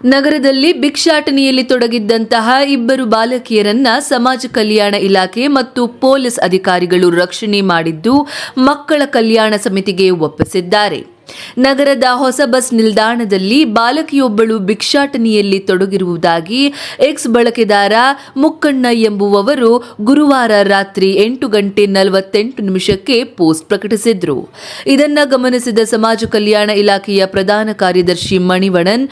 ನಗರದಲ್ಲಿ ಭಿಕ್ಷಾಟನೆಯಲ್ಲಿ ತೊಡಗಿದ್ದಂತಹ ಇಬ್ಬರು ಬಾಲಕಿಯರನ್ನ ಸಮಾಜ ಕಲ್ಯಾಣ ಇಲಾಖೆ ಮತ್ತು ಪೊಲೀಸ್ ಅಧಿಕಾರಿಗಳು ರಕ್ಷಣೆ ಮಾಡಿದ್ದು ಮಕ್ಕಳ ಕಲ್ಯಾಣ ಸಮಿತಿಗೆ ಒಪ್ಪಿಸಿದ್ದಾರೆ. ನಗರದ ಹೊಸ ಬಸ್ ನಿಲ್ದಾಣದಲ್ಲಿ ಬಾಲಕಿಯೊಬ್ಬಳು ಭಿಕ್ಷಾಟನೆಯಲ್ಲಿ ತೊಡಗಿರುವುದಾಗಿ ಎಕ್ಸ್ ಬಳಕೆದಾರ ಮುಕ್ಕಣ್ಣ ಎಂಬುವವರು ಗುರುವಾರ ರಾತ್ರಿ 8:48 ಪೋಸ್ಟ್ ಪ್ರಕಟಿಸಿದ್ರು. ಇದನ್ನ ಗಮನಿಸಿದ ಸಮಾಜ ಕಲ್ಯಾಣ ಇಲಾಖೆಯ ಪ್ರಧಾನ ಕಾರ್ಯದರ್ಶಿ ಮಣಿವಣ್ಣನ್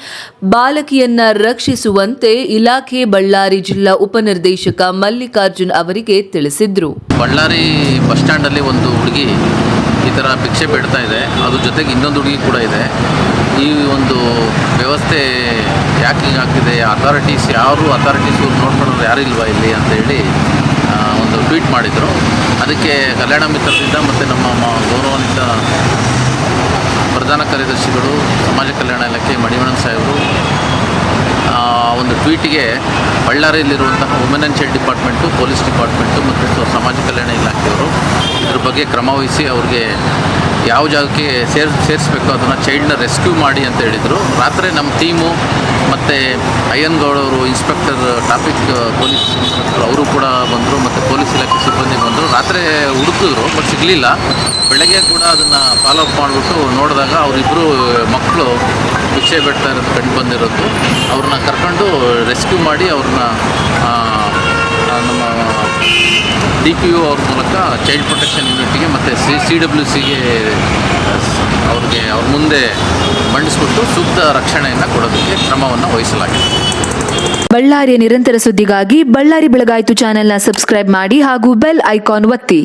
ಬಾಲಕಿಯನ್ನ ರಕ್ಷಿಸುವಂತೆ ಇಲಾಖೆ ಬಳ್ಳಾರಿ ಜಿಲ್ಲಾ ಉಪನಿರ್ದೇಶಕ ಮಲ್ಲಿಕಾರ್ಜುನ್ ಅವರಿಗೆ ತಿಳಿಸಿದ್ರು. ಬಳ್ಳಾರಿ ಬಸ್ ಸ್ಟ್ಯಾಂಡ್ ಅಲ್ಲಿ ಒಂದು ಹುಡುಗಿ ಈ ಥರ ಭಿಕ್ಷೆ ಬೇಡ್ತಾ ಇದೆ. ಅದ್ರ ಜೊತೆಗೆ ಇನ್ನೊಂದು ಹುಡುಗಿ ಕೂಡ ಇದೆ. ಈ ಒಂದು ವ್ಯವಸ್ಥೆ ಯಾಕೆ ಹಿಂಗಾಗ್ತಿದೆ, ಅಥಾರಿಟೀಸ್ ನೋಡ್ಕೊಳ್ಳೋರು ಯಾರು ಇಲ್ವಾ ಇಲ್ಲಿ ಅಂತ ಹೇಳಿ ಒಂದು ಟ್ವೀಟ್ ಮಾಡಿದರು. ಅದಕ್ಕೆ ಕಲ್ಯಾಣ ಮಿತ್ರರಿಂದ ಮತ್ತು ನಮ್ಮ ಗೌರವಾನ್ವಿತ ಪ್ರಧಾನ ಕಾರ್ಯದರ್ಶಿಗಳು ಸಮಾಜ ಕಲ್ಯಾಣ ಇಲಾಖೆ ಮಣಿವಣ್ಣನ್ ಸಾಹೇಬರು ಒಂದು ಟ್ವೀಟಿಗೆ ಬಳ್ಳಾರಿಯಲ್ಲಿರುವಂತಹ women and child department, police department ಮತ್ತು ಸಮಾಜ ಕಲ್ಯಾಣ ಇಲಾಖೆಯವರು ಇದ್ರ ಬಗ್ಗೆ ಕ್ರಮ ವಹಿಸಿ ಅವ್ರಿಗೆ ಯಾವ ಜಾಗಕ್ಕೆ ಸೇರಿಸಬೇಕು ಅದನ್ನು ಚೈಲ್ಡ್ನ ರೆಸ್ಕ್ಯೂ ಮಾಡಿ ಅಂತ ಹೇಳಿದರು. ರಾತ್ರಿ ನಮ್ಮ ಟೀಮು ಮತ್ತು ಅಯ್ಯನ್ಗೌಡವರು ಇನ್ಸ್ಪೆಕ್ಟರ್ ಟ್ರಾಫಿಕ್ ಪೊಲೀಸ್ ಇನ್ಸ್ಪೆಕ್ಟರ್ ಅವರು ಕೂಡ ಬಂದರು ಮತ್ತು ಪೊಲೀಸ್ ಇಲಾಖೆ ಸಿಬ್ಬಂದಿ ಬಂದರು. ರಾತ್ರಿ ಹುಡುಕಿದ್ರು ಬಟ್ ಸಿಗಲಿಲ್ಲ. ಬೆಳಗ್ಗೆ ಕೂಡ ಅದನ್ನು ಫಾಲೋ ಅಪ್ ಮಾಡಿಬಿಟ್ಟು ನೋಡಿದಾಗ ಅವರಿಬ್ಬರು ಮಕ್ಕಳು ಭಿಕ್ಷೆ ಬೇಡ್ತಾ ಇರೋದು ಕಂಡು ಬಂದಿರೋದು. ಅವ್ರನ್ನ ಕರ್ಕೊಂಡು ರೆಸ್ಕ್ಯೂ ಮಾಡಿ ಅವ್ರನ್ನ ನಮ್ಮ DPO ಅವ್ರ ಮೂಲಕ ಚೈಲ್ಡ್ ಪ್ರೊಟೆಕ್ಷನ್ ಯೂನಿಟ್ಗೆ ಮತ್ತು CWCಗೆ ಅವ್ರ ಮುಂದೆ ಮಂಡಿಸ್ಬಿಟ್ಟು ಸೂಕ್ತ ರಕ್ಷಣೆಯನ್ನು ಕೊಡೋದಕ್ಕೆ ಕ್ರಮವನ್ನು ವಹಿಸಲಾಗಿದೆ. ಬಳ್ಳಾರಿಯ ನಿರಂತರ ಸುದ್ದಿಗಾಗಿ ಬಳ್ಳಾರಿ ಬೆಳಗಾಯಿತು ಚಾನೆಲ್ನ ಸಬ್ಸ್ಕ್ರೈಬ್ ಮಾಡಿ ಹಾಗೂ ಬೆಲ್ ಐಕಾನ್ ಒತ್ತಿ.